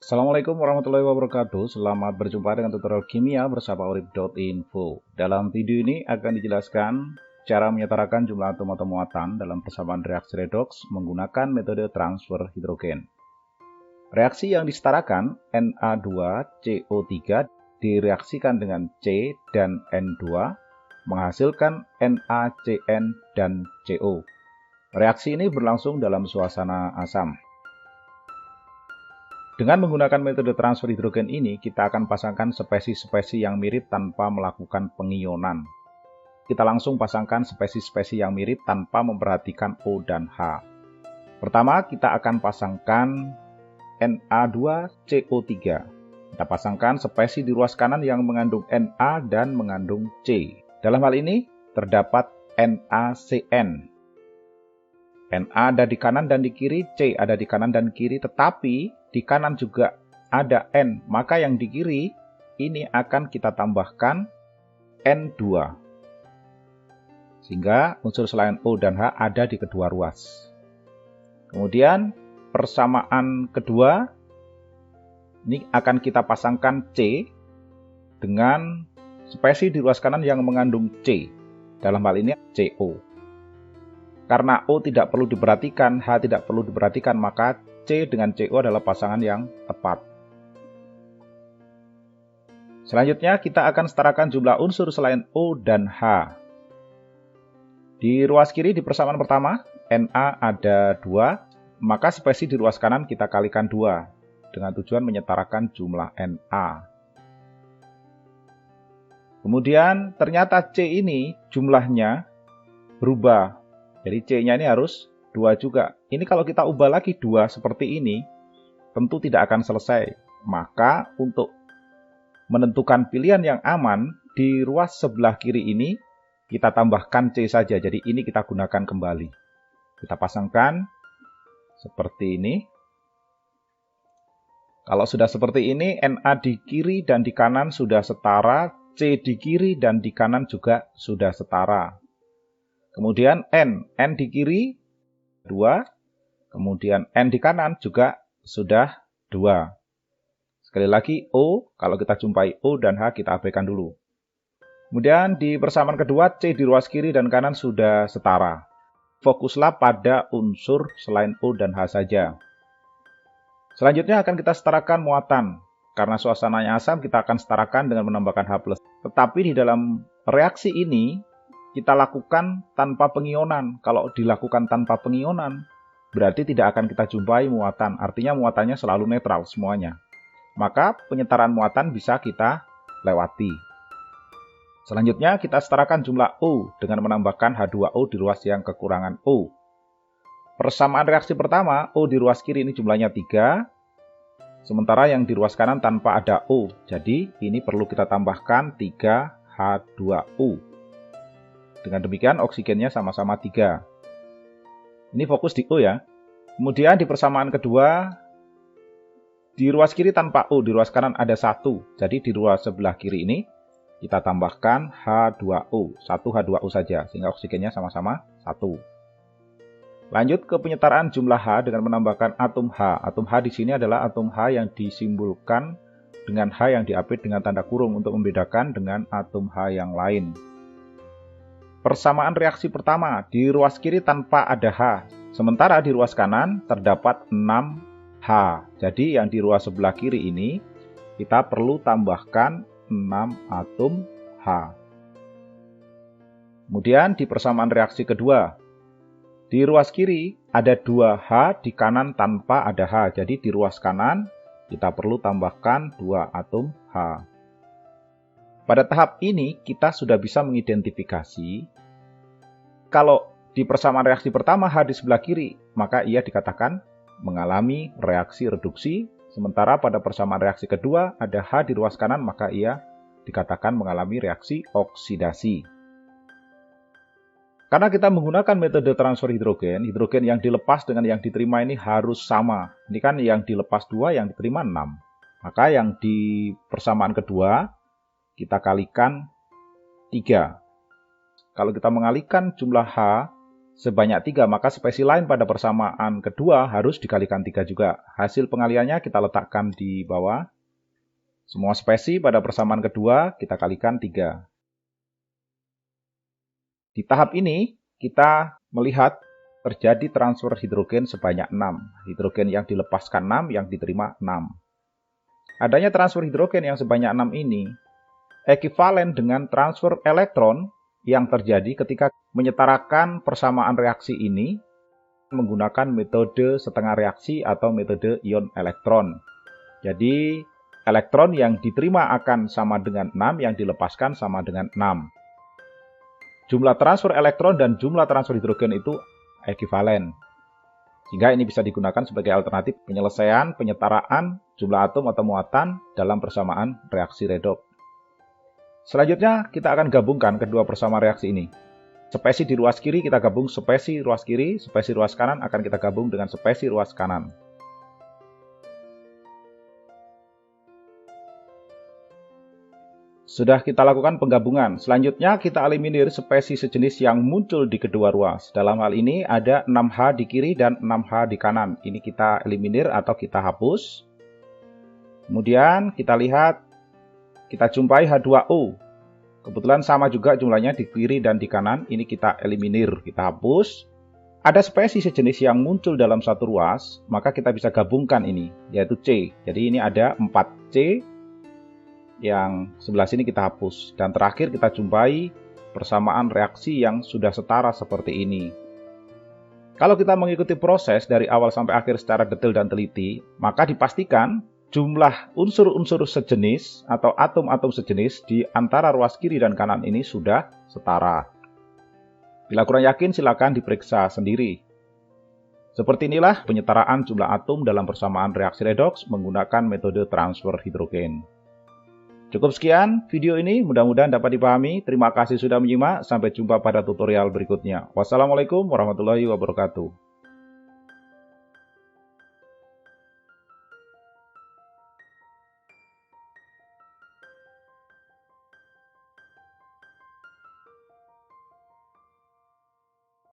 Assalamualaikum warahmatullahi wabarakatuh. Selamat berjumpa dengan tutorial kimia bersama urip.info. Dalam video ini akan dijelaskan cara menyetarakan jumlah atom atau muatan dalam persamaan reaksi redoks menggunakan metode transfer hidrogen. Reaksi yang disetarakan Na2CO3 direaksikan dengan C dan N2 menghasilkan NaCN dan CO. Reaksi ini berlangsung dalam suasana asam. Dengan menggunakan metode transfer hidrogen ini, kita akan pasangkan spesies-spesies yang mirip tanpa melakukan pengionan. Kita langsung pasangkan spesies-spesies yang mirip tanpa memperhatikan O dan H. Pertama, kita akan pasangkan Na2CO3. Kita pasangkan spesies di ruas kanan yang mengandung Na dan mengandung C. Dalam hal ini, terdapat NaCN. Na ada di kanan dan di kiri, C ada di kanan dan kiri, tetapi di kanan juga ada N, maka yang di kiri ini akan kita tambahkan N2. Sehingga unsur selain O dan H ada di kedua ruas. Kemudian persamaan kedua, ini akan kita pasangkan C dengan spesies di ruas kanan yang mengandung C. Dalam hal ini CO. Karena O tidak perlu diperhatikan, H tidak perlu diperhatikan, maka C dengan CO adalah pasangan yang tepat. Selanjutnya kita akan setarakan jumlah unsur selain O dan H. Di ruas kiri di persamaan pertama, Na ada 2, maka spesies di ruas kanan kita kalikan 2 dengan tujuan menyetarakan jumlah Na. Kemudian ternyata C ini jumlahnya berubah. Jadi C-nya ini harus 2 juga. Ini kalau kita ubah lagi 2 seperti ini, tentu tidak akan selesai. Maka untuk menentukan pilihan yang aman, di ruas sebelah kiri ini, kita tambahkan C saja. Jadi ini kita gunakan kembali. Kita pasangkan seperti ini. Kalau sudah seperti ini, Na di kiri dan di kanan sudah setara, C di kiri dan di kanan juga sudah setara. Kemudian N di kiri 2, kemudian N di kanan juga sudah 2. Sekali lagi O, kalau kita jumpai O dan H kita abaikan dulu. Kemudian di persamaan kedua C di ruas kiri dan kanan sudah setara. Fokuslah pada unsur selain O dan H saja. Selanjutnya akan kita setarakan muatan. Karena suasananya asam kita akan setarakan dengan menambahkan H+. Tetapi di dalam reaksi ini kita lakukan tanpa pengionan. Kalau dilakukan tanpa pengionan, berarti tidak akan kita jumpai muatan. Artinya muatannya selalu netral semuanya. Maka penyetaraan muatan bisa kita lewati. Selanjutnya kita setarakan jumlah O dengan menambahkan H2O di ruas yang kekurangan O. Persamaan reaksi pertama, O di ruas kiri ini jumlahnya 3. Sementara yang di ruas kanan tanpa ada O. Jadi ini perlu kita tambahkan 3H2O. Dengan demikian oksigennya sama-sama 3. Ini fokus di O ya. Kemudian di persamaan kedua, di ruas kiri tanpa O, di ruas kanan ada 1. Jadi di ruas sebelah kiri ini kita tambahkan H2O. 1H2O saja, sehingga oksigennya sama-sama 1. Lanjut ke penyetaraan jumlah H dengan menambahkan atom H. Atom H di sini adalah atom H yang disimbolkan dengan H yang diapit dengan tanda kurung untuk membedakan dengan atom H yang lain. Persamaan reaksi pertama, di ruas kiri tanpa ada H, sementara di ruas kanan terdapat 6H. Jadi yang di ruas sebelah kiri ini, kita perlu tambahkan 6 atom H. Kemudian di persamaan reaksi kedua, di ruas kiri ada 2H, di kanan tanpa ada H. Jadi di ruas kanan, kita perlu tambahkan 2 atom H. Pada tahap ini, kita sudah bisa mengidentifikasi kalau di persamaan reaksi pertama H di sebelah kiri, maka ia dikatakan mengalami reaksi reduksi. Sementara pada persamaan reaksi kedua, ada H di ruas kanan, maka ia dikatakan mengalami reaksi oksidasi. Karena kita menggunakan metode transfer hidrogen, hidrogen yang dilepas dengan yang diterima ini harus sama. Ini kan yang dilepas 2, yang diterima 6. Maka yang di persamaan kedua, kita kalikan 3. Kalau kita mengalikan jumlah H sebanyak 3, maka spesi lain pada persamaan kedua harus dikalikan 3 juga. Hasil pengaliannya kita letakkan di bawah. Semua spesi pada persamaan kedua kita kalikan 3. Di tahap ini, kita melihat terjadi transfer hidrogen sebanyak 6. Hidrogen yang dilepaskan 6, yang diterima 6. Adanya transfer hidrogen yang sebanyak 6 ini ekivalen dengan transfer elektron yang terjadi ketika menyetarakan persamaan reaksi ini menggunakan metode setengah reaksi atau metode ion elektron. Jadi, elektron yang diterima akan sama dengan 6, yang dilepaskan sama dengan 6. Jumlah transfer elektron dan jumlah transfer hidrogen itu ekivalen. Sehingga ini bisa digunakan sebagai alternatif penyelesaian penyetaraan jumlah atom atau muatan dalam persamaan reaksi redoks. Selanjutnya, kita akan gabungkan kedua persamaan reaksi ini. Spesi di ruas kiri kita gabung spesi ruas kiri, spesi ruas kanan akan kita gabung dengan spesi ruas kanan. Sudah kita lakukan penggabungan. Selanjutnya kita eliminir spesi sejenis yang muncul di kedua ruas. Dalam hal ini ada 6H di kiri dan 6H di kanan. Ini kita eliminir atau kita hapus. Kemudian kita lihat, kita jumpai H2O. Kebetulan sama juga jumlahnya di kiri dan di kanan. Ini kita eliminir, kita hapus. Ada spesi sejenis yang muncul dalam satu ruas, maka kita bisa gabungkan ini, yaitu C. Jadi ini ada 4C. Yang sebelah sini kita hapus. Dan terakhir kita jumpai persamaan reaksi yang sudah setara seperti ini. Kalau kita mengikuti proses dari awal sampai akhir secara detail dan teliti, maka dipastikan jumlah unsur-unsur sejenis atau atom-atom sejenis di antara ruas kiri dan kanan ini sudah setara. Bila kurang yakin, silakan diperiksa sendiri. Seperti inilah penyetaraan jumlah atom dalam persamaan reaksi redoks menggunakan metode transfer hidrogen. Cukup sekian video ini, mudah-mudahan dapat dipahami. Terima kasih sudah menyimak, sampai jumpa pada tutorial berikutnya. Wassalamualaikum warahmatullahi wabarakatuh.